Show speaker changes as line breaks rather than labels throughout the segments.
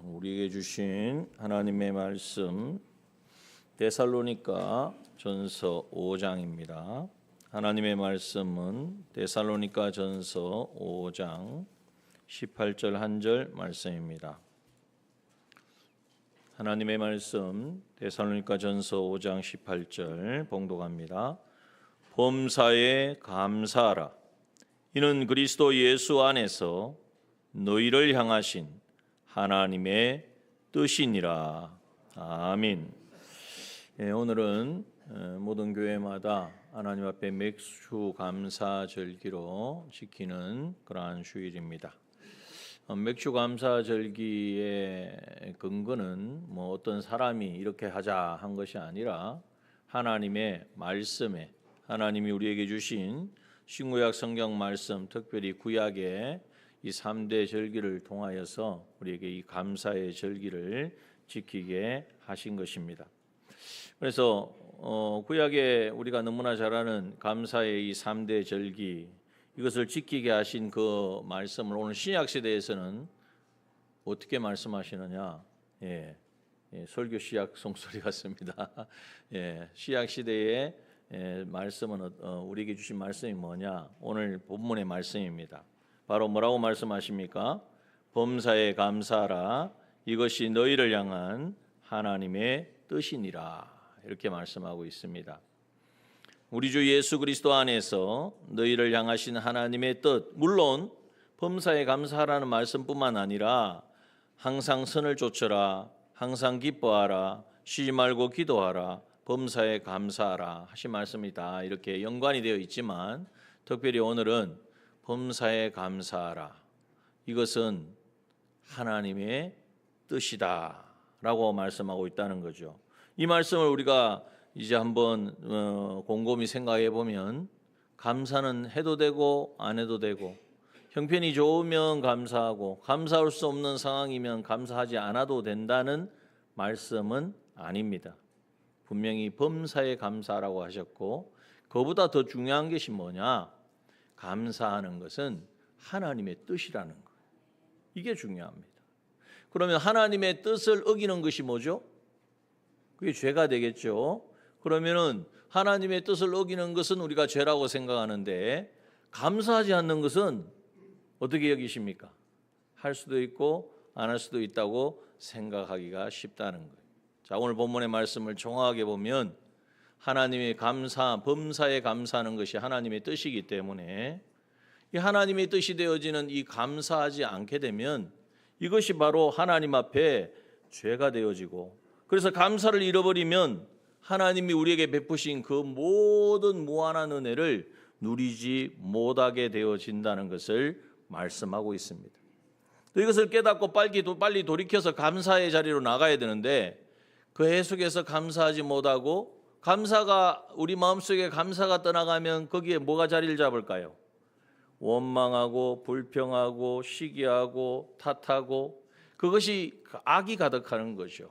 우리에게 주신 하나님의 말씀 데살로니가 전서 5장입니다. 하나님의 말씀은 데살로니가 전서 5장 18절 한절 말씀입니다. 하나님의 말씀 데살로니가 전서 5장 18절 봉독합니다. 범사에 감사하라. 이는 그리스도 예수 안에서 너희를 향하신 하나님의 뜻이니라. 아멘. 오늘은 모든 교회마다 하나님 앞에 맥주 감사 절기로 지키는 그러한 주일입니다. 맥주 감사 절기의 근거는 어떤 사람이 이렇게 하자 한 것이 아니라 하나님의 말씀에, 하나님이 우리에게 주신 신구약 성경 말씀, 특별히 구약의 이 3대 절기를 통하여서 우리에게 이 감사의 절기를 지키게 하신 것입니다. 그래서 구약에 우리가 너무나 잘 아는 감사의 이 3대 절기, 이것을 지키게 하신 그 말씀을 오늘 신약 시대에서는 어떻게 말씀하시느냐? 설교 시약 송소리 같습니다. 신약 시대의 말씀은 우리에게 주신 말씀이 뭐냐? 오늘 본문의 말씀입니다. 바로 뭐라고 말씀하십니까? 범사에 감사하라. 이것이 너희를 향한 하나님의 뜻이니라. 이렇게 말씀하고 있습니다. 우리 주 예수 그리스도 안에서 너희를 향하신 하나님의 뜻, 물론 범사에 감사하라는 말씀뿐만 아니라 항상 선을 좇으라, 항상 기뻐하라, 쉬지 말고 기도하라, 범사에 감사하라 하신 말씀이 다 이렇게 연관이 되어 있지만 특별히 오늘은 범사에 감사하라. 이것은 하나님의 뜻이다 라고 말씀하고 있다는 거죠. 이 말씀을 우리가 이제 한번 곰곰이 생각해 보면 감사는 해도 되고 안 해도 되고 형편이 좋으면 감사하고 감사할 수 없는 상황이면 감사하지 않아도 된다는 말씀은 아닙니다. 분명히 범사에 감사라고 하셨고 그보다 더 중요한 것이 뭐냐? 감사하는 것은 하나님의 뜻이라는 거예요. 이게 중요합니다. 그러면 하나님의 뜻을 어기는 것이 뭐죠? 그게 죄가 되겠죠. 그러면은 하나님의 뜻을 어기는 것은 우리가 죄라고 생각하는데 감사하지 않는 것은 어떻게 여기십니까? 할 수도 있고 안 할 수도 있다고 생각하기가 쉽다는 거예요. 자, 오늘 본문의 말씀을 정확하게 보면 하나님의 감사, 범사에 감사하는 것이 하나님의 뜻이기 때문에 이 하나님의 뜻이 되어지는 이 감사하지 않게 되면 이것이 바로 하나님 앞에 죄가 되어지고 그래서 감사를 잃어버리면 하나님이 우리에게 베푸신 그 모든 무한한 은혜를 누리지 못하게 되어진다는 것을 말씀하고 있습니다. 또 이것을 깨닫고 빨리 돌이켜서 감사의 자리로 나가야 되는데 그 해석에서 감사하지 못하고 감사가 우리 마음속에 감사가 떠나가면 거기에 뭐가 자리를 잡을까요? 원망하고 불평하고 시기하고 탓하고 그것이 악이 가득하는 거죠.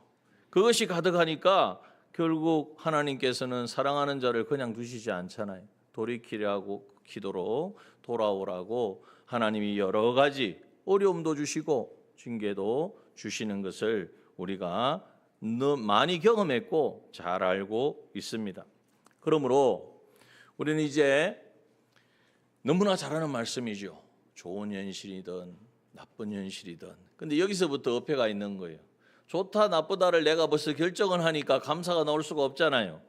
그것이 가득하니까 결국 하나님께서는 사랑하는 자를 그냥 두시지 않잖아요. 돌이키라고 기도로 돌아오라고 하나님이 여러 가지 어려움도 주시고 징계도 주시는 것을 우리가 많이 경험했고 잘 알고 있습니다. 그러므로 우리는 이제 너무나 잘 아는 말씀이죠. 좋은 현실이든 나쁜 현실이든. 근데 여기서부터 어폐가 있는 거예요. 좋다 나쁘다를 내가 벌써 결정을 하니까 감사가 나올 수가 없잖아요.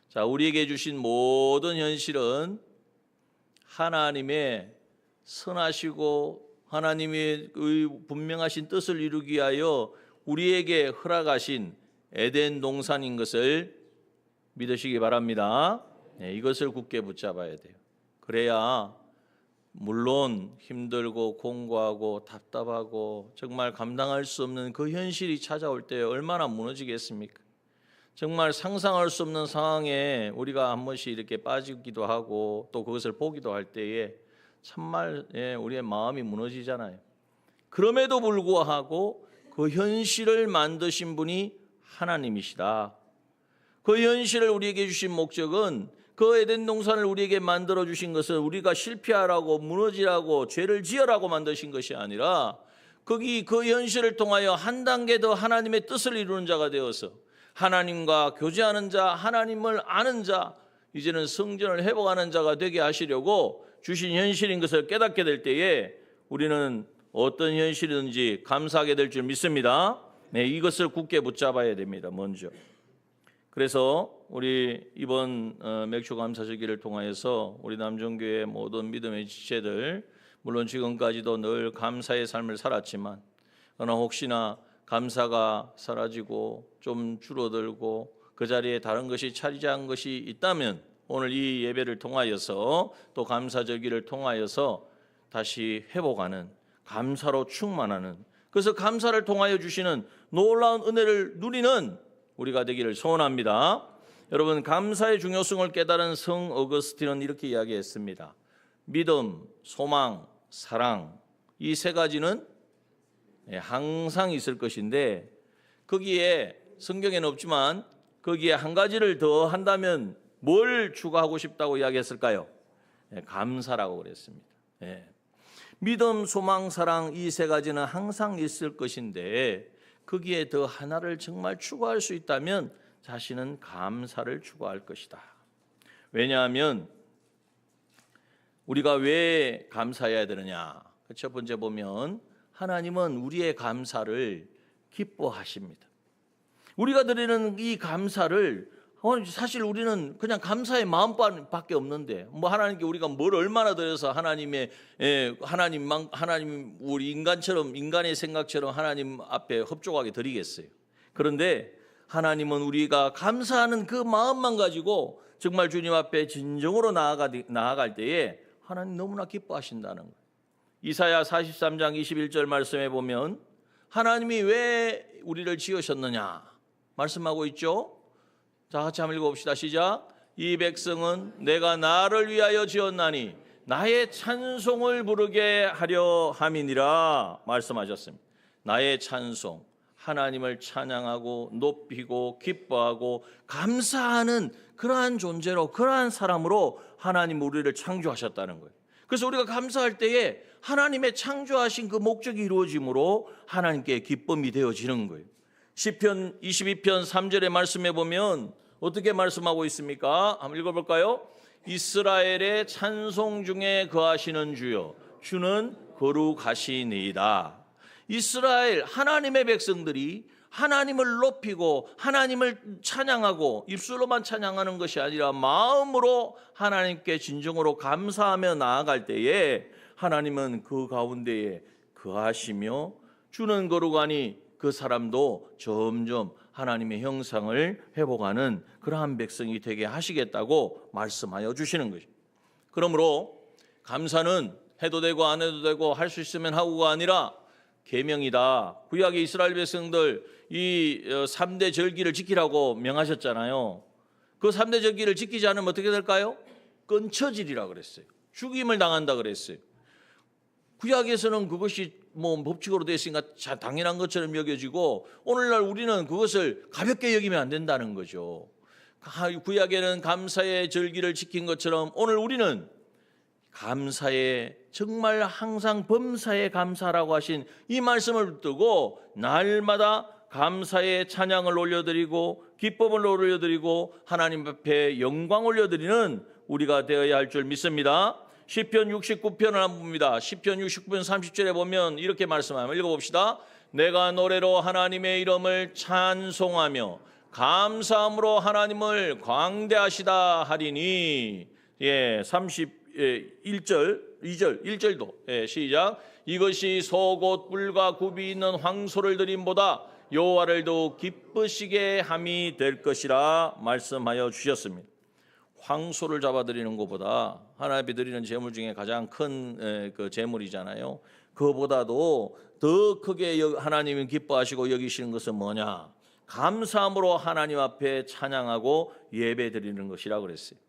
자, 우리에게 주신 모든 현실은 하나님의 선하시고 하나님의 분명하신 뜻을 이루기 위하여 우리에게 허락하신 에덴 동산인 것을 믿으시기 바랍니다. 이것을 굳게 붙잡아야 돼요. 그래야 물론 힘들고 공고하고 답답하고 정말 감당할 수 없는 그 현실이 찾아올 때 얼마나 무너지겠습니까? 정말 상상할 수 없는 상황에 우리가 한 번씩 이렇게 빠지기도 하고 또 그것을 보기도 할 때에 참말 우리의 마음이 무너지잖아요. 그럼에도 불구하고 그 현실을 만드신 분이 하나님이시다. 그 현실을 우리에게 주신 목적은 그 에덴 동산을 우리에게 만들어 주신 것은 우리가 실패하라고 무너지라고 죄를 지으라고 만드신 것이 아니라 그 거기 그 현실을 통하여 한 단계 더 하나님의 뜻을 이루는 자가 되어서 하나님과 교제하는 자, 하나님을 아는 자, 이제는 성전을 회복하는 자가 되게 하시려고 주신 현실인 것을 깨닫게 될 때에 우리는 어떤 현실이든지 감사하게 될 줄 믿습니다. 네, 이것을 굳게 붙잡아야 됩니다. 먼저. 그래서 우리 이번 맥주 감사절기를 통하여서 우리 남정교회 모든 믿음의 지체들, 물론 지금까지도 늘 감사의 삶을 살았지만 그러나 혹시나 감사가 사라지고 좀 줄어들고 그 자리에 다른 것이 차지한 것이 있다면 오늘 이 예배를 통하여서 또 감사절기를 통하여서 다시 회복하는, 감사로 충만하는, 그래서 감사를 통하여 주시는 놀라운 은혜를 누리는 우리가 되기를 소원합니다. 여러분, 감사의 중요성을 깨달은 성 어거스틴은 이렇게 이야기했습니다. 믿음, 소망, 사랑, 이 세 가지는 항상 있을 것인데 거기에 성경에는 없지만 거기에 한 가지를 더 한다면 뭘 추가하고 싶다고 이야기했을까요? 감사라고 그랬습니다. 믿음, 소망, 사랑, 이 세 가지는 항상 있을 것인데 거기에 더 하나를 정말 추구할 수 있다면 자신은 감사를 추구할 것이다. 왜냐하면 우리가 왜 감사해야 되느냐? 첫 번째 보면 하나님은 우리의 감사를 기뻐하십니다. 우리가 드리는 이 감사를 사실 우리는 그냥 감사의 마음밖에 없는데 하나님께 우리가 뭘 얼마나 드려서 하나님 우리 인간처럼, 인간의 생각처럼 하나님 앞에 흡족하게 드리겠어요. 그런데 하나님은 우리가 감사하는 그 마음만 가지고 정말 주님 앞에 진정으로 나아갈 때에 하나님 너무나 기뻐하신다는 거예요. 이사야 43장 21절 말씀에 보면 하나님이 왜 우리를 지으셨느냐 말씀하고 있죠. 자, 같이 한번 읽어봅시다. 시작. 이 백성은 내가 나를 위하여 지었나니 나의 찬송을 부르게 하려 함이니라 말씀하셨습니다. 나의 찬송, 하나님을 찬양하고 높이고 기뻐하고 감사하는 그러한 존재로, 그러한 사람으로 하나님 우리를 창조하셨다는 거예요. 그래서 우리가 감사할 때에 하나님의 창조하신 그 목적이 이루어짐으로 하나님께 기쁨이 되어지는 거예요. 시편 22편 3절의 말씀에 보면 어떻게 말씀하고 있습니까? 한번 읽어볼까요? 이스라엘의 찬송 중에 거하시는 주여, 주는 거룩하시니이다. 이스라엘 하나님의 백성들이 하나님을 높이고 하나님을 찬양하고 입술로만 찬양하는 것이 아니라 마음으로 하나님께 진정으로 감사하며 나아갈 때에 하나님은 그 가운데에 거하시며 주는 거룩하니 그 사람도 점점 하나님의 형상을 회복하는 그러한 백성이 되게 하시겠다고 말씀하여 주시는 것입니다. 그러므로 감사는 해도 되고 안 해도 되고 할 수 있으면 하고가 아니라 계명이다. 구약의 이스라엘 백성들 이 3대 절기를 지키라고 명하셨잖아요. 그 3대 절기를 지키지 않으면 어떻게 될까요? 끊쳐지리라 그랬어요. 죽임을 당한다 그랬어요. 구약에서는 그것이 법칙으로 되어 있으니까 당연한 것처럼 여겨지고 오늘날 우리는 그것을 가볍게 여기면 안 된다는 거죠. 구약에는 감사의 절기를 지킨 것처럼 오늘 우리는 감사에 정말 항상 범사에 감사라고 하신 이 말씀을 붙들고 날마다 감사의 찬양을 올려드리고 기쁨을 올려드리고 하나님 앞에 영광 올려드리는 우리가 되어야 할 줄 믿습니다. 시편 69편을 한번 봅니다. 시편 69편 30절에 보면 이렇게 말씀하면 읽어봅시다. 내가 노래로 하나님의 이름을 찬송하며 감사함으로 하나님을 광대하시다 하리니. 31절 2절 1절도 시작. 이것이 소곧 뿔과 굽이 있는 황소를 드림보다 여호와를 더욱 기쁘시게 함이 될 것이라 말씀하여 주셨습니다. 황소를 잡아드리는 것보다 하나님이 드리는 제물 중에 가장 큰 그 제물이잖아요. 그보다도 더 크게 하나님이 기뻐하시고 여기시는 것은 뭐냐? 감사함으로 하나님 앞에 찬양하고 예배 드리는 것이라 그랬어요.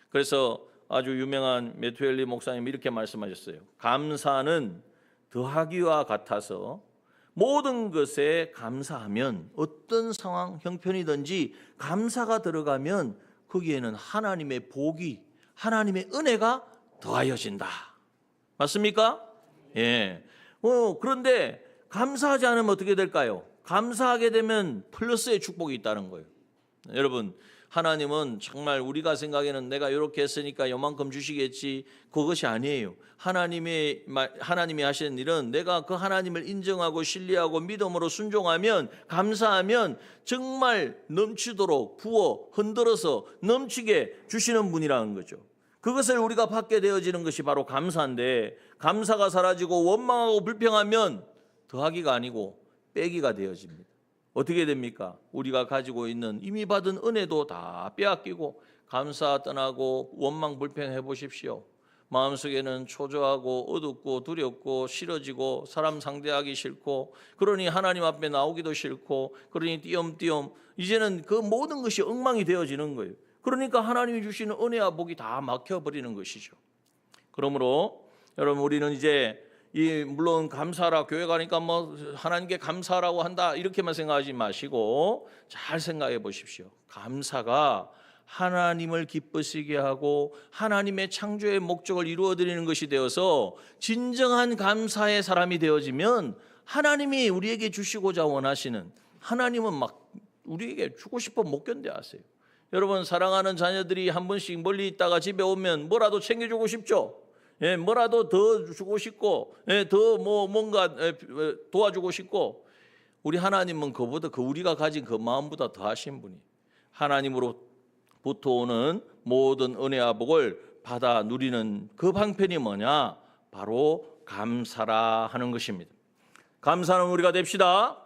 그래서 아주 유명한 메투엘리 목사님이 이렇게 말씀하셨어요. 감사는 더하기와 같아서 모든 것에 감사하면 어떤 상황, 형편이든지 감사가 들어가면 거기에는 하나님의 복이, 하나님의 은혜가 더하여진다. 맞습니까? 예. 그런데 감사하지 않으면 어떻게 될까요? 감사하게 되면 플러스의 축복이 있다는 거예요. 여러분, 하나님은 정말 우리가 생각에는 내가 이렇게 했으니까 요만큼 주시겠지, 그것이 아니에요. 하나님이 하시는 일은 내가 그 하나님을 인정하고 신뢰하고 믿음으로 순종하면, 감사하면 정말 넘치도록 부어 흔들어서 넘치게 주시는 분이라는 거죠. 그것을 우리가 받게 되어지는 것이 바로 감사인데, 감사가 사라지고 원망하고 불평하면 더하기가 아니고 빼기가 되어집니다. 어떻게 됩니까? 우리가 가지고 있는 이미 받은 은혜도 다 빼앗기고 감사 떠나고 원망 불평해 보십시오. 마음속에는 초조하고 어둡고 두렵고 싫어지고 사람 상대하기 싫고, 그러니 하나님 앞에 나오기도 싫고, 그러니 띄엄띄엄 이제는 그 모든 것이 엉망이 되어지는 거예요. 그러니까 하나님이 주시는 은혜와 복이 다 막혀버리는 것이죠. 그러므로 여러분, 우리는 이제 물론 감사하라, 교회 가니까 뭐 하나님께 감사하라고 한다 이렇게만 생각하지 마시고 잘 생각해 보십시오. 감사가 하나님을 기쁘시게 하고 하나님의 창조의 목적을 이루어드리는 것이 되어서 진정한 감사의 사람이 되어지면, 하나님이 우리에게 주시고자 원하시는, 하나님은 막 우리에게 주고 싶어 못 견뎌 하세요. 여러분, 사랑하는 자녀들이 한 번씩 멀리 있다가 집에 오면 뭐라도 챙겨주고 싶죠. 뭐라도 더 주고 싶고, 더 뭔가 도와주고 싶고, 우리 하나님은 그보다 우리가 가진 그 마음보다 더 하신 분이, 하나님으로부터 오는 모든 은혜와 복을 받아 누리는 그 방편이 뭐냐? 바로 감사라 하는 것입니다. 감사는 우리가 됩시다.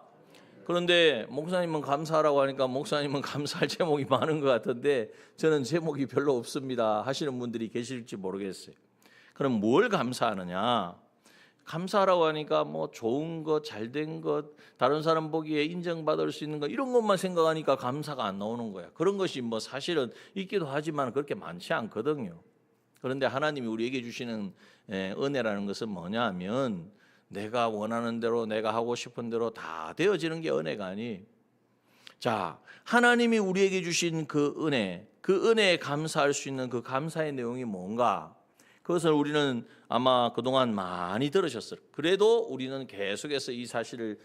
그런데 목사님은 감사하라고 하니까 목사님은 감사할 제목이 많은 것 같은데 저는 제목이 별로 없습니다 하시는 분들이 계실지 모르겠어요. 그럼 뭘 감사하느냐? 감사하라고 하니까 뭐 좋은 것, 잘된 것, 다른 사람 보기에 인정받을 수 있는 것, 이런 것만 생각하니까 감사가 안 나오는 거야. 그런 것이 뭐 사실은 있기도 하지만 그렇게 많지 않거든요. 그런데 하나님이 우리에게 주시는 은혜라는 것은 뭐냐 하면, 내가 원하는 대로, 내가 하고 싶은 대로 다 되어지는 게 은혜가 아니에요. 자, 하나님이 우리에게 주신 그 은혜에 감사할 수 있는 그 감사의 내용이 뭔가? 그것을 우리는 아마 그동안 많이 들으셨어요. 그래도 우리는 계속해서 이 사실을,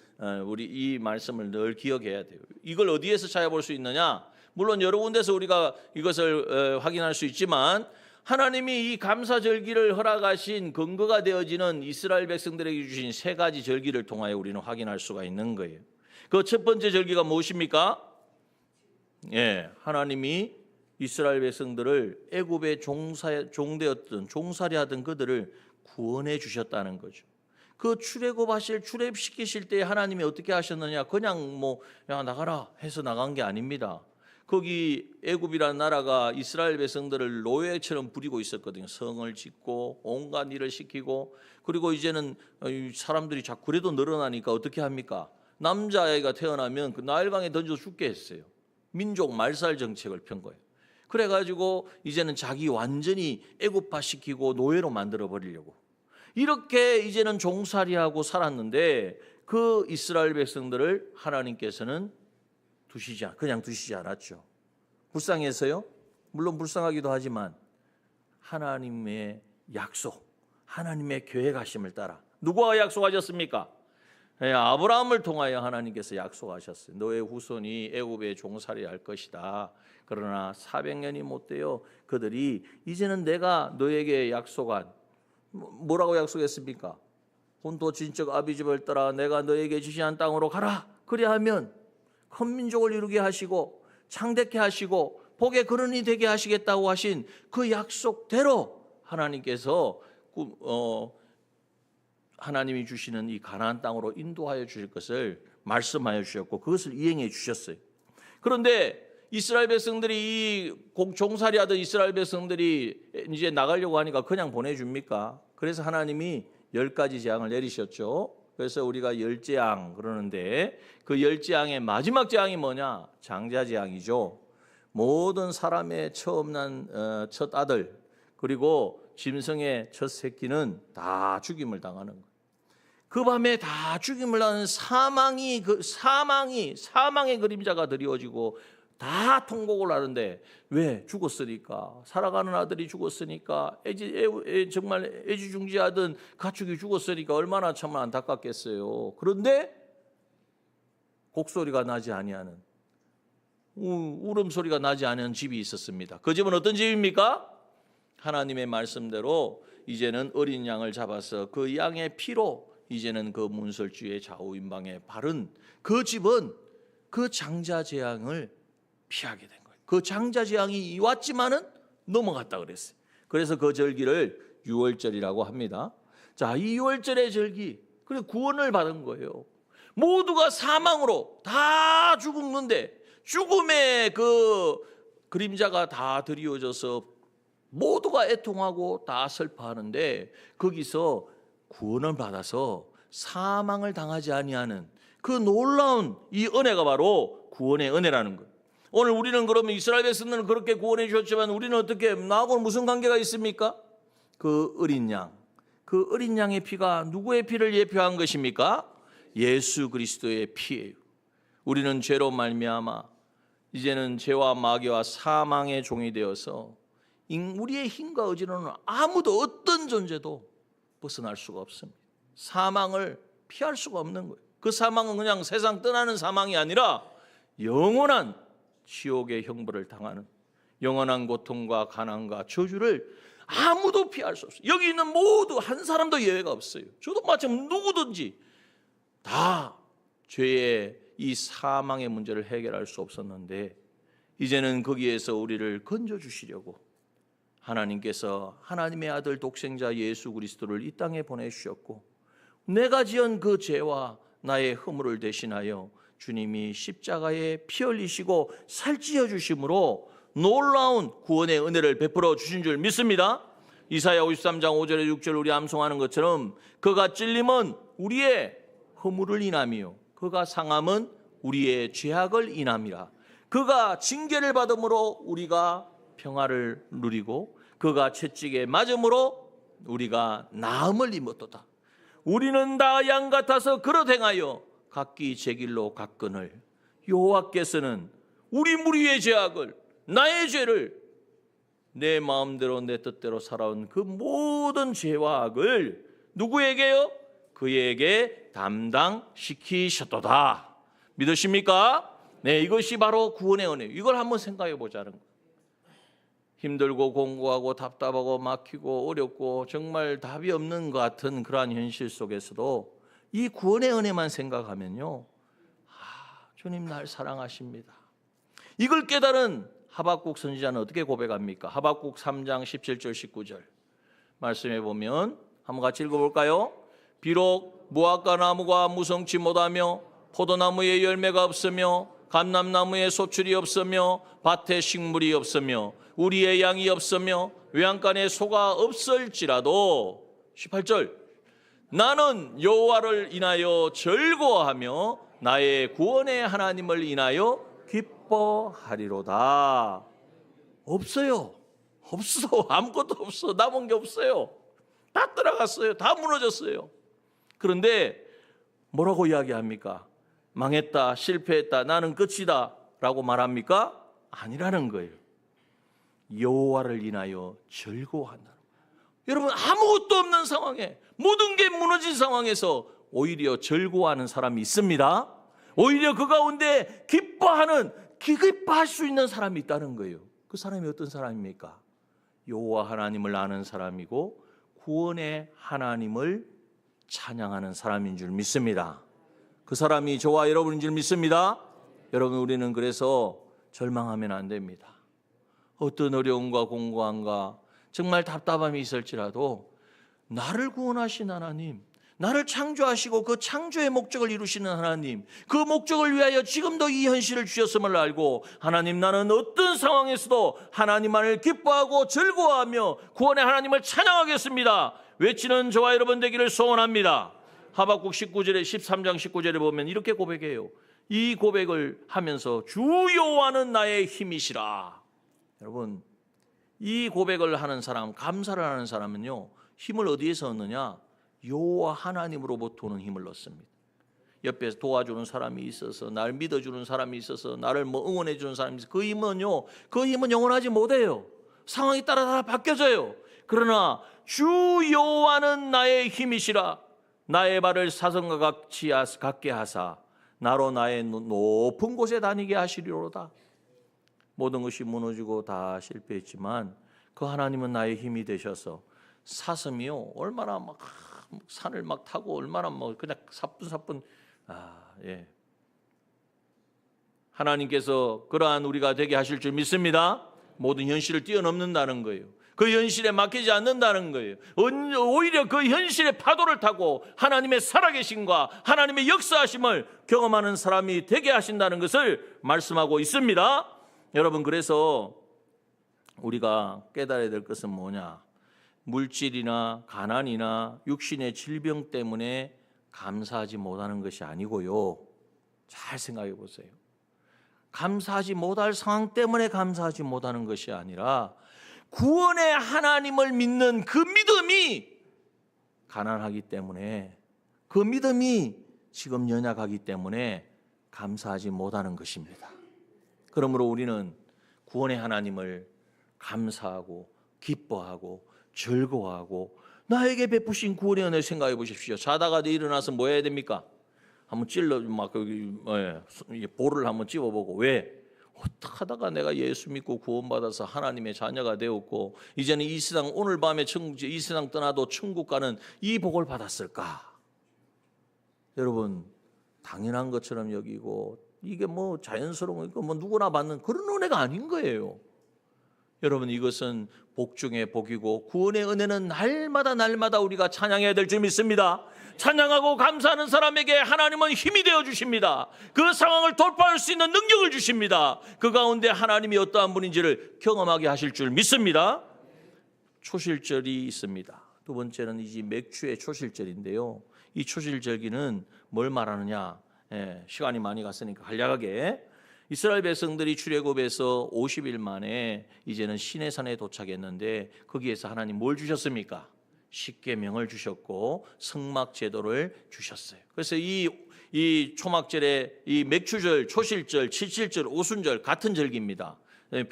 이 말씀을 늘 기억해야 돼요. 이걸 어디에서 찾아볼 수 있느냐? 물론 여러 군데서 우리가 이것을 확인할 수 있지만, 하나님이 이 감사절기를 허락하신 근거가 되어지는 이스라엘 백성들에게 주신 세 가지 절기를 통하여 우리는 확인할 수가 있는 거예요. 그 첫 번째 절기가 무엇입니까? 하나님이 이스라엘 백성들을 애굽의 종되었던, 종살이하던 그들을 구원해 주셨다는 거죠. 그 출애굽시키실 때 하나님이 어떻게 하셨느냐? 그냥 야 나가라 해서 나간 게 아닙니다. 거기 애굽이라는 나라가 이스라엘 백성들을 노예처럼 부리고 있었거든요. 성을 짓고 온갖 일을 시키고, 그리고 이제는 사람들이 자꾸 그래도 늘어나니까 어떻게 합니까? 남자아이가 태어나면 그 나일강에 던져 죽게 했어요. 민족 말살 정책을 편 거예요. 그래가지고 이제는 자기 완전히 애굽화 시키고 노예로 만들어 버리려고, 이렇게 이제는 종살이하고 살았는데, 그 이스라엘 백성들을 하나님께서는 그냥 두시지 않았죠. 불쌍해서요? 물론 불쌍하기도 하지만 하나님의 약속, 하나님의 계획하심을 따라, 누구와 약속하셨습니까? 아브라함을 통하여 하나님께서 약속하셨어요. 너의 후손이 애굽에 종살이할 것이다. 그러나 400년이 못 되어 그들이 이제는 내가 너에게 약속한, 뭐라고 약속했습니까? 혼토 진적 아비집을 따라 내가 너에게 지시한 땅으로 가라. 그리하면 큰 민족을 이루게 하시고 창대케 하시고 복의 근원이 되게 하시겠다고 하신 그 약속대로 하나님께서 하나님이 주시는 이 가나안 땅으로 인도하여 주실 것을 말씀하여 주셨고, 그것을 이행해 주셨어요. 그런데 이스라엘 백성들이 종살이하던 이스라엘 백성들이 이제 나가려고 하니까 그냥 보내줍니까? 그래서 하나님이 10가지 재앙을 내리셨죠. 그래서 우리가 10재앙 그러는데, 그 10재앙의 마지막 재앙이 뭐냐? 장자재앙이죠. 모든 사람의 처음 난 첫 아들, 그리고 짐승의 첫 새끼는 다 죽임을 당하는 거예요. 그 밤에 다 죽임을 당하는 사망의 그림자가 드리워지고 다 통곡을 하는데 왜? 죽었으니까. 살아가는 아들이 죽었으니까, 정말 애지중지하던 가축이 죽었으니까 얼마나 참 안타깝겠어요. 그런데 곡소리가 나지 아니하는, 울음소리가 나지 않은 집이 있었습니다. 그 집은 어떤 집입니까? 하나님의 말씀대로 이제는 어린 양을 잡아서 그 양의 피로 이제는 그 문설주의 좌우임방에 바른 그 집은 그 장자 재앙을 피하게 된 거예요. 그 장자 재앙이 왔지만은 넘어갔다 그랬어요. 그래서 그 절기를 유월절이라고 합니다. 자, 이 유월절의 절기, 그래 구원을 받은 거예요. 모두가 사망으로 다 죽는데 죽음의 그 그림자가 다 드리워져서 모두가 애통하고 다 슬퍼하는데 거기서 구원을 받아서 사망을 당하지 아니하는 그 놀라운 이 은혜가 바로 구원의 은혜라는 거예요. 오늘 우리는 그러면 이스라엘 백성들은 그렇게 구원해 주셨지만 우리는 어떻게, 나하고는 무슨 관계가 있습니까? 그 어린 양, 그 어린 양의 피가 누구의 피를 예표한 것입니까? 예수 그리스도의 피예요. 우리는 죄로 말미암아 이제는 죄와 마귀와 사망의 종이 되어서 우리의 힘과 의지로는 아무도 어떤 존재도 벗어날 수가 없습니다. 사망을 피할 수가 없는 거예요. 그 사망은 그냥 세상 떠나는 사망이 아니라 영원한 지옥의 형벌을 당하는, 영원한 고통과 가난과 저주를 아무도 피할 수 없어요. 여기 있는 모두 한 사람도 예외가 없어요. 저도 마찬가지로 누구든지 다 죄의 이 사망의 문제를 해결할 수 없었는데 이제는 거기에서 우리를 건져주시려고 하나님께서 하나님의 아들 독생자 예수 그리스도를 이 땅에 보내주셨고, 내가 지은 그 죄와 나의 허물을 대신하여 주님이 십자가에 피 흘리시고 살찌워 주심으로 놀라운 구원의 은혜를 베풀어 주신 줄 믿습니다. 이사야 53장 5절에 6절 우리 암송하는 것처럼 그가 찔림은 우리의 허물을 인함이요 그가 상함은 우리의 죄악을 인함이라. 그가 징계를 받음으로 우리가 평화를 누리고 그가 채찍에 맞음으로 우리가 나음을 입었도다. 우리는 다 양 같아서 그릇 행하여 각기 제 길로 갔거늘 여호와께서는 우리 무리의 죄악을, 나의 죄를, 내 마음대로 내 뜻대로 살아온 그 모든 죄와 악을 누구에게요? 그에게 담당시키셨도다. 믿으십니까? 네, 이것이 바로 구원의 은혜예요. 이걸 한번 생각해 보자는 거예요. 힘들고 공고하고 답답하고 막히고 어렵고 정말 답이 없는 것 같은 그러한 현실 속에서도 이 구원의 은혜만 생각하면요, 주님 날 사랑하십니다. 이걸 깨달은 하박국 선지자는 어떻게 고백합니까? 하박국 3장 17절 19절 말씀해 보면 한번 같이 읽어볼까요? 비록 무화과 나무가 무성치 못하며 포도나무에 열매가 없으며 감람나무에 소출이 없으며 밭에 식물이 없으며 우리의 양이 없으며 외양간에 소가 없을지라도 18절 나는 여호와를 인하여 즐거워하며 나의 구원의 하나님을 인하여 기뻐하리로다. 없어요. 없어. 아무것도 없어. 남은 게 없어요. 다 떠나갔어요. 다 무너졌어요. 그런데 뭐라고 이야기합니까? 망했다, 실패했다, 나는 끝이다 라고 말합니까? 아니라는 거예요. 여호와를 인하여 즐거워한다. 여러분, 아무것도 없는 상황에, 모든 게 무너진 상황에서 오히려 즐거워하는 사람이 있습니다. 오히려 그 가운데 기뻐할 수 있는 사람이 있다는 거예요. 그 사람이 어떤 사람입니까? 여호와 하나님을 아는 사람이고 구원의 하나님을 찬양하는 사람인 줄 믿습니다. 그 사람이 저와 여러분인 줄 믿습니다. 여러분, 우리는 그래서 절망하면 안 됩니다. 어떤 어려움과 공고함과 정말 답답함이 있을지라도 나를 구원하신 하나님, 나를 창조하시고 그 창조의 목적을 이루시는 하나님, 그 목적을 위하여 지금도 이 현실을 주셨음을 알고 하나님, 나는 어떤 상황에서도 하나님만을 기뻐하고 즐거워하며 구원의 하나님을 찬양하겠습니다 외치는 저와 여러분 되기를 소원합니다. 하박국 19절에 13장 19절에 보면 이렇게 고백해요. 이 고백을 하면서 주 여호와는 나의 힘이시라. 여러분, 이 고백을 하는 사람, 감사를 하는 사람은요, 힘을 어디에서 얻느냐? 여호와 하나님으로부터 오는 힘을 얻습니다. 옆에서 도와주는 사람이 있어서, 나를 믿어주는 사람이 있어서, 나를 뭐 응원해 주는 사람이 있어서 그 힘은 영원하지 못해요. 상황에 따라 다 바뀌어져요. 그러나 주 여호와는 나의 힘이시라. 나의 발을 사슴과 같게 하사 나로 나의 높은 곳에 다니게 하시리로다. 모든 것이 무너지고 다 실패했지만 그 하나님은 나의 힘이 되셔서 사슴이요 얼마나 막 산을 막 타고 얼마나 뭐 그냥 사뿐사뿐 하나님께서 그러한 우리가 되게 하실 줄 믿습니다. 모든 현실을 뛰어넘는다는 거예요. 그 현실에 맡기지 않는다는 거예요. 오히려 그 현실의 파도를 타고 하나님의 살아계심과 하나님의 역사하심을 경험하는 사람이 되게 하신다는 것을 말씀하고 있습니다. 여러분, 그래서 우리가 깨달아야 될 것은 뭐냐? 물질이나 가난이나 육신의 질병 때문에 감사하지 못하는 것이 아니고요. 잘 생각해 보세요. 감사하지 못할 상황 때문에 감사하지 못하는 것이 아니라 구원의 하나님을 믿는 그 믿음이 가난하기 때문에, 그 믿음이 지금 연약하기 때문에 감사하지 못하는 것입니다. 그러므로 우리는 구원의 하나님을 감사하고 기뻐하고 즐거워하고, 나에게 베푸신 구원의 은혜 생각해 보십시오. 자다가 일어나서 뭐 해야 됩니까? 한번 찔러 막 볼을 한번 찝어보고, 왜? 어떻게 하다가 내가 예수 믿고 구원받아서 하나님의 자녀가 되었고 이제는 이 세상, 오늘 밤에 이 세상 떠나도 천국 가는 이 복을 받았을까? 여러분, 당연한 것처럼 여기고 이게 뭐 자연스러운 거 뭐 누구나 받는 그런 은혜가 아닌 거예요. 여러분, 이것은 복 중에 복이고 구원의 은혜는 날마다 우리가 찬양해야 될 줄 믿습니다. 찬양하고 감사하는 사람에게 하나님은 힘이 되어 주십니다. 그 상황을 돌파할 수 있는 능력을 주십니다. 그 가운데 하나님이 어떠한 분인지를 경험하게 하실 줄 믿습니다. 초실절이 있습니다. 두 번째는 이 맥주의 초실절인데요. 이 초실절기는 뭘 말하느냐? 시간이 많이 갔으니까 간략하게, 이스라엘 백성들이 출애굽에서 50일 만에 이제는 시내산에 도착했는데 거기에서 하나님 뭘 주셨습니까? 십계명을 주셨고 성막 제도를 주셨어요. 그래서 이 초막절에 이 맥주절, 초실절, 칠칠절, 오순절 같은 절기입니다.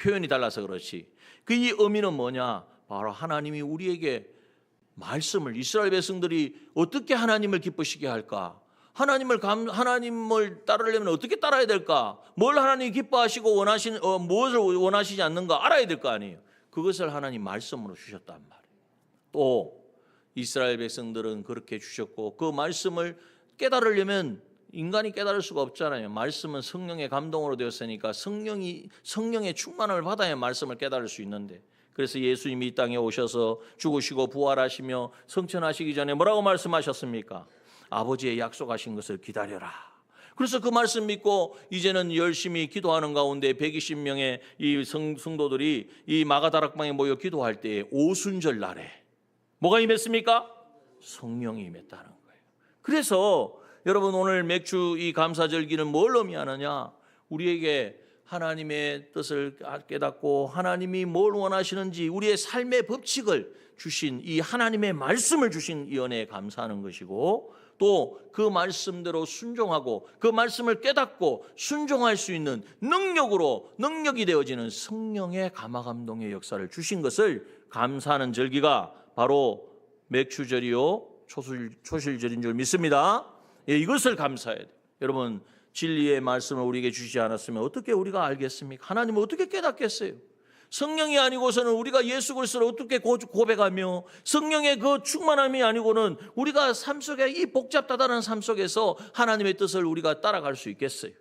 표현이 달라서 그렇지. 그 이 의미는 뭐냐? 바로 하나님이 우리에게 말씀을, 이스라엘 백성들이 어떻게 하나님을 기쁘시게 할까? 하나님을 따르려면 어떻게 따라야 될까? 뭘 하나님이 기뻐하시고 무엇을 원하시지 않는가 알아야 될 거 아니에요. 그것을 하나님 말씀으로 주셨단 말이에요. 또 이스라엘 백성들은 그렇게 주셨고, 그 말씀을 깨달으려면 인간이 깨달을 수가 없잖아요. 말씀은 성령의 감동으로 되었으니까 성령의 충만함을 받아야 말씀을 깨달을 수 있는데, 그래서 예수님이 이 땅에 오셔서 죽으시고 부활하시며 성천하시기 전에 뭐라고 말씀하셨습니까? 아버지의 약속하신 것을 기다려라. 그래서 그 말씀 믿고 이제는 열심히 기도하는 가운데 120명의 이 성도들이 이 마가다락방에 모여 기도할 때에 오순절 날에 뭐가 임했습니까? 성령이 임했다는 거예요. 그래서 여러분, 오늘 맥주 이 감사절기는 뭘 의미하느냐? 우리에게 하나님의 뜻을 깨닫고 하나님이 뭘 원하시는지 우리의 삶의 법칙을 주신 이 하나님의 말씀을 주신 이 은혜에 감사하는 것이고, 또 그 말씀대로 순종하고 그 말씀을 깨닫고 순종할 수 있는 능력이 되어지는 성령의 감화감동의 역사를 주신 것을 감사하는 절기가 바로 맥주절이요 초실절인 줄 믿습니다. 이것을 감사해야 돼요. 여러분, 진리의 말씀을 우리에게 주시지 않았으면 어떻게 우리가 알겠습니까? 하나님을 어떻게 깨닫겠어요? 성령이 아니고서는 우리가 예수 그리스도를 어떻게 고백하며, 성령의 그 충만함이 아니고는 우리가 삶 속에 이 복잡다단한 삶 속에서 하나님의 뜻을 우리가 따라갈 수 있겠어요?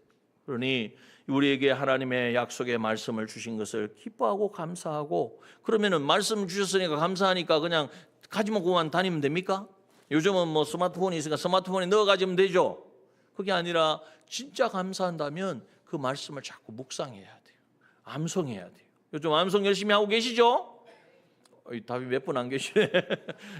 그러니 우리에게 하나님의 약속의 말씀을 주신 것을 기뻐하고 감사하고, 그러면은 말씀 주셨으니까 감사하니까 그냥 가지고 그만 다니면 됩니까? 요즘은 뭐 스마트폰이 있으니까 스마트폰에 넣어 가지면 되죠. 그게 아니라 진짜 감사한다면 그 말씀을 자꾸 묵상해야 돼요. 암송해야 돼요. 요즘 암송 열심히 하고 계시죠? 답이 몇 분 안 계시네.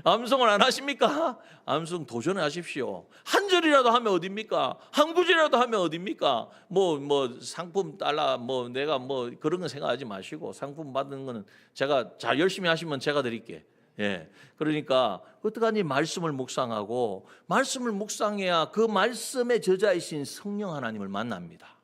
암송을 안 하십니까? 암송 도전하십시오. 한 절이라도 하면 어딥니까? 한 구절이라도 하면 어딥니까? 뭐 상품 달라, 내가 그런 거 생각하지 마시고, 상품 받는 거는 제가 열심히 하시면 제가 드릴게. 예. 그러니까 어떡하니 말씀을 묵상하고 말씀을 묵상해야 그 말씀의 저자이신 성령 하나님을 만납니다.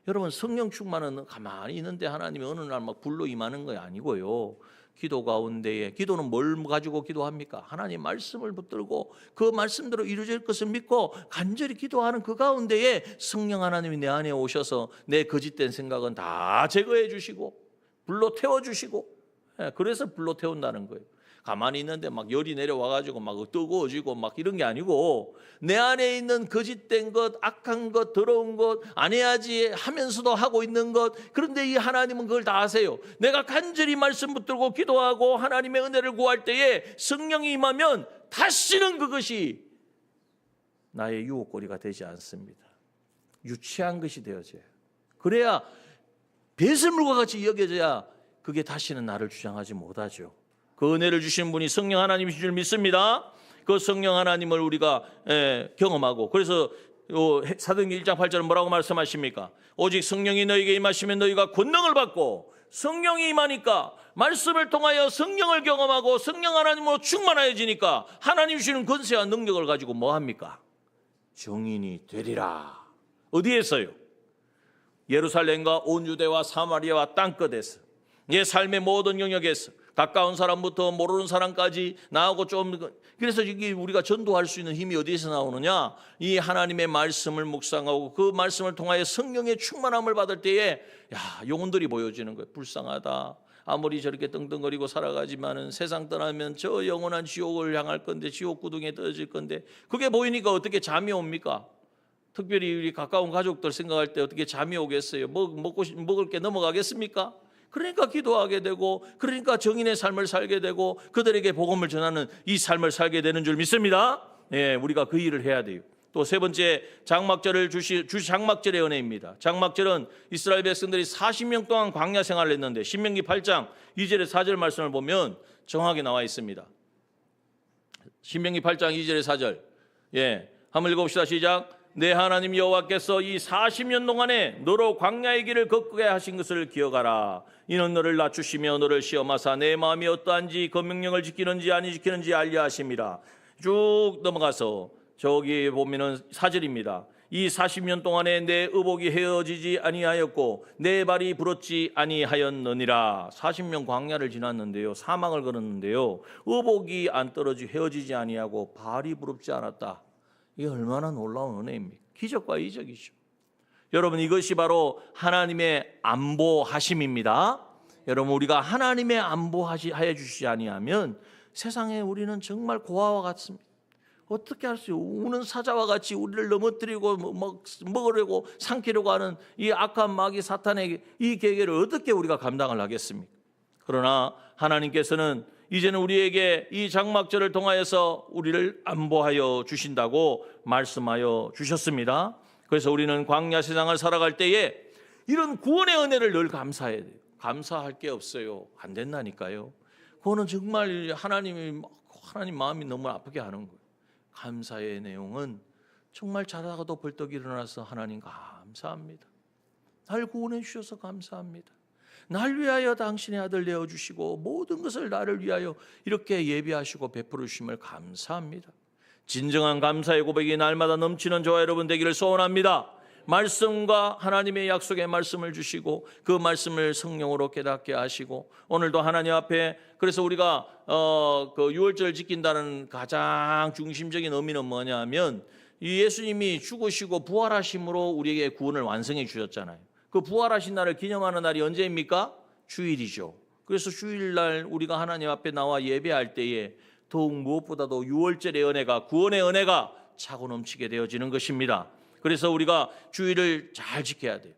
여러분 성령 충만은 가만히 있는데 하나님이 어느 날 막 불로 임하는 거 아니고요. 기도 가운데에 기도는 뭘 가지고 기도합니까? 하나님 말씀을 붙들고 그 말씀대로 이루어질 것을 믿고 간절히 기도하는 그 가운데에 성령 하나님이 내 안에 오셔서 내 거짓된 생각은 다 제거해 주시고 불로 태워주시고, 그래서 불로 태운다는 거예요. 가만히 있는데 막 열이 내려와가지고 막 뜨거워지고 막 이런 게 아니고 내 안에 있는 거짓된 것, 악한 것, 더러운 것, 안 해야지 하면서도 하고 있는 것, 그런데 이 하나님은 그걸 다 아세요. 내가 간절히 말씀 붙들고 기도하고 하나님의 은혜를 구할 때에 성령이 임하면 다시는 그것이 나의 유혹거리가 되지 않습니다. 유치한 것이 되어져요. 그래야 배설물과 같이 여겨져야 그게 다시는 나를 주장하지 못하죠. 그 은혜를 주신 분이 성령 하나님이신 줄 믿습니다. 그 성령 하나님을 우리가 경험하고, 그래서 사도행전 1장 8절은 뭐라고 말씀하십니까? 오직 성령이 너희에게 임하시면 너희가 권능을 받고, 성령이 임하니까 말씀을 통하여 성령을 경험하고 성령 하나님으로 충만해지니까 하나님 주시는 권세와 능력을 가지고 뭐합니까? 증인이 되리라. 어디에서요? 예루살렘과 온 유대와 사마리아와 땅끝에서, 내 삶의 모든 영역에서 가까운 사람부터 모르는 사람까지 나하고 좀, 그래서 이게 우리가 전도할 수 있는 힘이 어디에서 나오느냐? 이 하나님의 말씀을 묵상하고 그 말씀을 통하여 성령의 충만함을 받을 때에 영혼들이 보여지는 거예요. 불쌍하다. 아무리 저렇게 떵떵거리고 살아가지만은 세상 떠나면 저 영원한 지옥을 향할 건데, 지옥 구덩이에 떨어질 건데, 그게 보이니까 어떻게 잠이 옵니까? 특별히 우리 가까운 가족들 생각할 때 어떻게 잠이 오겠어요? 먹을 게 넘어가겠습니까? 그러니까 기도하게 되고, 그러니까 정인의 삶을 살게 되고, 그들에게 복음을 전하는 이 삶을 살게 되는 줄 믿습니다. 우리가 그 일을 해야 돼요. 또 세 번째, 장막절을 장막절의 은혜입니다. 장막절은 이스라엘 백성들이 40년 동안 광야 생활을 했는데, 신명기 8장 2절에 4절 말씀을 보면 정확하게 나와 있습니다. 신명기 8장 2절에 4절. 한번 읽어봅시다. 시작. 내 하나님 여호와께서 이 40년 동안에 너로 광야의 길을 걷게 하신 것을 기억하라. 이는 너를 낮추시며 너를 시험하사 내 마음이 어떠한지 그 명령을 지키는지 아니 지키는지 알려 하심이라. 쭉 넘어가서 저기 보면은 4절입니다. 이 40년 동안에 내 의복이 헤어지지 아니하였고 내 발이 부렀지 아니하였느니라. 40년 광야를 지났는데요, 사망을 걸었는데요, 의복이 안 떨어지 헤어지지 아니하고 발이 부럽지 않았다. 이게 얼마나 놀라운 은혜입니까? 기적과 이적이죠. 여러분, 이것이 바로 하나님의 안보하심입니다. 여러분, 우리가 하나님의 안보하여 주시지 아니하면 세상에 우리는 정말 고아와 같습니다. 어떻게 할 수 있어요? 우는 사자와 같이 우리를 넘어뜨리고 먹으려고 삼키려고 하는 이 악한 마귀 사탄의 이 계계를 어떻게 우리가 감당을 하겠습니까? 그러나 하나님께서는 이제는 우리에게 이 장막절을 통하여서 우리를 안보하여 주신다고 말씀하여 주셨습니다. 그래서 우리는 광야 세상을 살아갈 때에 이런 구원의 은혜를 늘 감사해야 돼요. 감사할 게 없어요. 안 된다니까요. 그거는 정말 하나님 마음이 너무 아프게 하는 거예요. 감사의 내용은 정말 자다가도 벌떡 일어나서 하나님 감사합니다. 날 구원해 주셔서 감사합니다. 날 위하여 당신의 아들 내어주시고 모든 것을 나를 위하여 이렇게 예비하시고 베풀어 주심을 감사합니다. 진정한 감사의 고백이 날마다 넘치는 저와 여러분 되기를 소원합니다. 말씀과 하나님의 약속의 말씀을 주시고 그 말씀을 성령으로 깨닫게 하시고, 오늘도 하나님 앞에, 그래서 우리가 그 유월절 지킨다는 가장 중심적인 의미는 뭐냐면, 이 예수님이 죽으시고 부활하심으로 우리에게 구원을 완성해 주셨잖아요. 그 부활하신 날을 기념하는 날이 언제입니까? 주일이죠. 그래서 주일날 우리가 하나님 앞에 나와 예배할 때에 더욱 무엇보다도 유월절의 은혜가, 구원의 은혜가 차고 넘치게 되어지는 것입니다. 그래서 우리가 주일을 잘 지켜야 돼요.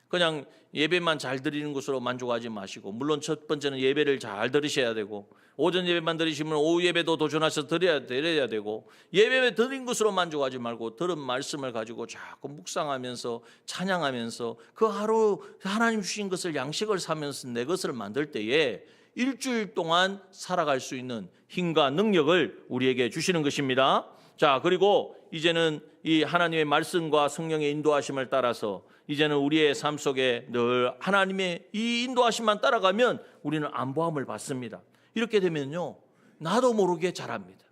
그냥 예배만 잘 드리는 것으로 만족하지 마시고, 물론 첫 번째는 예배를 잘 들으셔야 되고, 오전 예배만 들으시면 오후 예배도 도전하셔서 드려야 되고, 예배 드린 것으로 만족하지 말고 들은 말씀을 가지고 자꾸 묵상하면서 찬양하면서 그 하루 하나님 주신 것을 양식을 사면서 내 것을 만들 때에 일주일 동안 살아갈 수 있는 힘과 능력을 우리에게 주시는 것입니다. 자, 그리고 이제는 이 하나님의 말씀과 성령의 인도하심을 따라서 이제는 우리의 삶 속에 늘 하나님의 이 인도하심만 따라가면 우리는 안보함을 받습니다. 이렇게 되면요, 나도 모르게 자랍니다.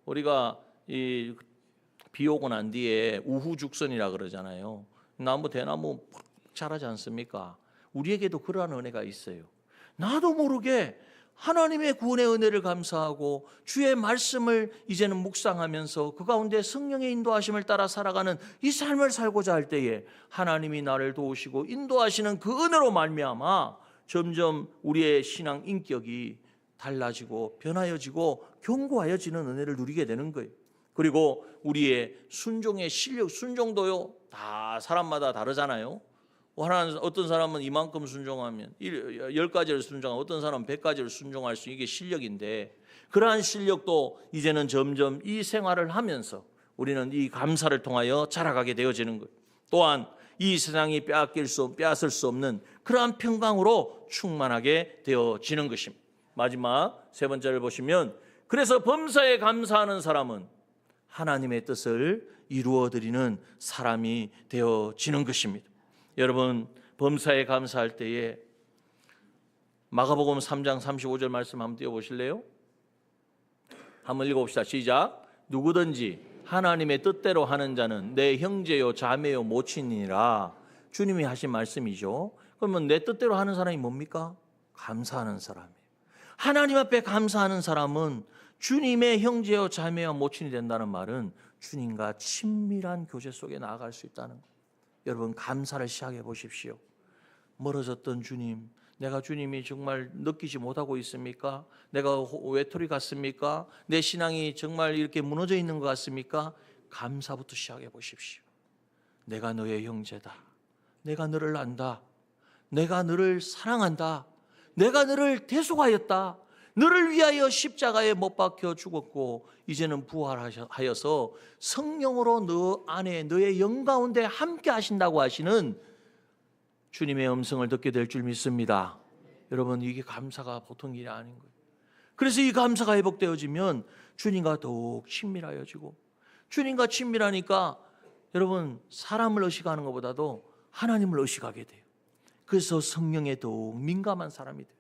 우리가 이 비 오고 난 뒤에 우후죽순이라 그러잖아요. 나무 대나무 팍 자라지 않습니까? 우리에게도 그러한 은혜가 있어요. 나도 모르게 하나님의 구원의 은혜를 감사하고 주의 말씀을 이제는 묵상하면서 그 가운데 성령의 인도하심을 따라 살아가는 이 삶을 살고자 할 때에 하나님이 나를 도우시고 인도하시는 그 은혜로 말미암아 점점 우리의 신앙 인격이 달라지고 변하여지고 견고하여지는 은혜를 누리게 되는 거예요. 그리고 우리의 순종의 실력, 순종도요 다 사람마다 다르잖아요. 어떤 사람은 이만큼 순종하면 10가지를 순종하고 어떤 사람은 100가지를 순종할 수, 이게 실력인데, 그러한 실력도 이제는 점점 이 생활을 하면서 우리는 이 감사를 통하여 자라가게 되어지는 거예요. 또한 이 세상이 빼앗을 수 없는 그러한 평강으로 충만하게 되어지는 것입니다. 마지막 세 번째를 보시면, 그래서 범사에 감사하는 사람은 하나님의 뜻을 이루어드리는 사람이 되어지는 것입니다. 여러분, 범사에 감사할 때에 마가복음 3장 35절 말씀 한번 띄워보실래요? 한번 읽어봅시다. 시작. 누구든지 하나님의 뜻대로 하는 자는 내 형제요 자매요 모친이니라. 주님이 하신 말씀이죠. 그러면 내 뜻대로 하는 사람이 뭡니까? 감사하는 사람이에요. 하나님 앞에 감사하는 사람은 주님의 형제요 자매요 모친이 된다는 말은 주님과 친밀한 교제 속에 나아갈 수 있다는 거예요. 여러분, 감사를 시작해 보십시오. 멀어졌던 주님, 내가 주님이 정말 느끼지 못하고 있습니까? 내가 외톨이 같습니까? 내 신앙이 정말 이렇게 무너져 있는 것 같습니까? 감사부터 시작해 보십시오. 내가 너의 형제다. 내가 너를 안다. 내가 너를 사랑한다. 내가 너를 대속하였다. 너를 위하여 십자가에 못 박혀 죽었고 이제는 부활하여서 성령으로 너 안에 너의 영 가운데 함께 하신다고 하시는 주님의 음성을 듣게 될 줄 믿습니다. 여러분, 이게 감사가 보통 일이 아닌 거예요. 그래서 이 감사가 회복되어지면 주님과 더욱 친밀하여지고, 주님과 친밀하니까 여러분, 사람을 의식하는 것보다도 하나님을 의식하게 돼요. 그래서 성령에 더욱 민감한 사람이 돼요.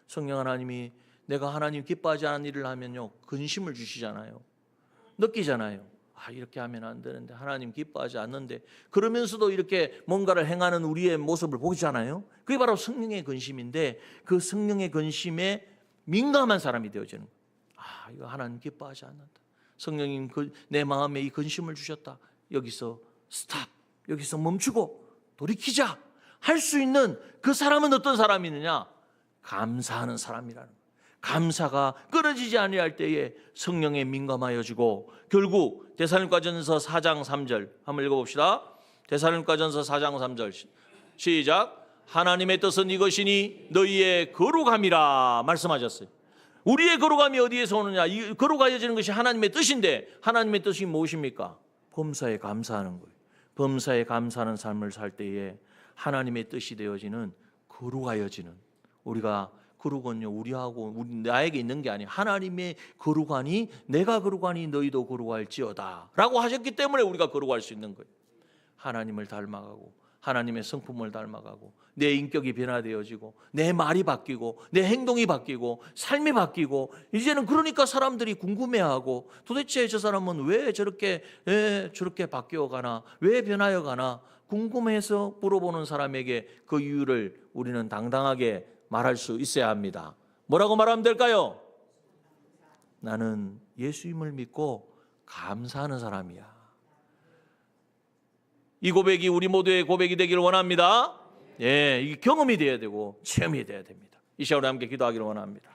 성령 하나님이 내가 하나님 기뻐하지 않은 일을 하면요 근심을 주시잖아요. 느끼잖아요. 이렇게 하면 안 되는데, 하나님 기뻐하지 않는데, 그러면서도 이렇게 뭔가를 행하는 우리의 모습을 보잖아요. 그게 바로 성령의 근심인데, 그 성령의 근심에 민감한 사람이 되어지는 거예요. 이거 하나님 기뻐하지 않는다. 성령님 내 마음에 이 근심을 주셨다. 여기서 스탑, 여기서 멈추고 돌이키자 할 수 있는 그 사람은 어떤 사람이느냐? 감사하는 사람이라는 거예요. 감사가 끊어지지 아니할 때에 성령에 민감하여지고, 결국 데살로니가전서 4장 3절 한번 읽어봅시다. 데살로니가전서 4장 3절 시작. 하나님의 뜻은 이것이니 너희의 거룩함이라 말씀하셨어요. 우리의 거룩함이 어디에서 오느냐? 이 거룩하여지는 것이 하나님의 뜻인데, 하나님의 뜻이 무엇입니까? 범사에 감사하는 거예요. 범사에 감사하는 삶을 살 때에 하나님의 뜻이 되어지는, 거룩하여지는, 우리가 거룩은요 우리하고 나에게 있는 게 아니에요. 하나님의 거룩하니 내가 거룩하니 너희도 거룩할지어다 라고 하셨기 때문에 우리가 거룩할 수 있는 거예요. 하나님을 닮아가고 하나님의 성품을 닮아가고 내 인격이 변화되어지고 내 말이 바뀌고 내 행동이 바뀌고 삶이 바뀌고, 이제는 그러니까 사람들이 궁금해하고 도대체 저 사람은 왜 저렇게 바뀌어가나, 왜 변하여가나 궁금해서 물어보는 사람에게 그 이유를 우리는 당당하게 말할 수 있어야 합니다. 뭐라고 말하면 될까요? 나는 예수님을 믿고 감사하는 사람이야. 이 고백이 우리 모두의 고백이 되기를 원합니다. 이게 경험이 되어야 되고 체험이 되어야 됩니다. 이 시간에 함께 기도하기를 원합니다.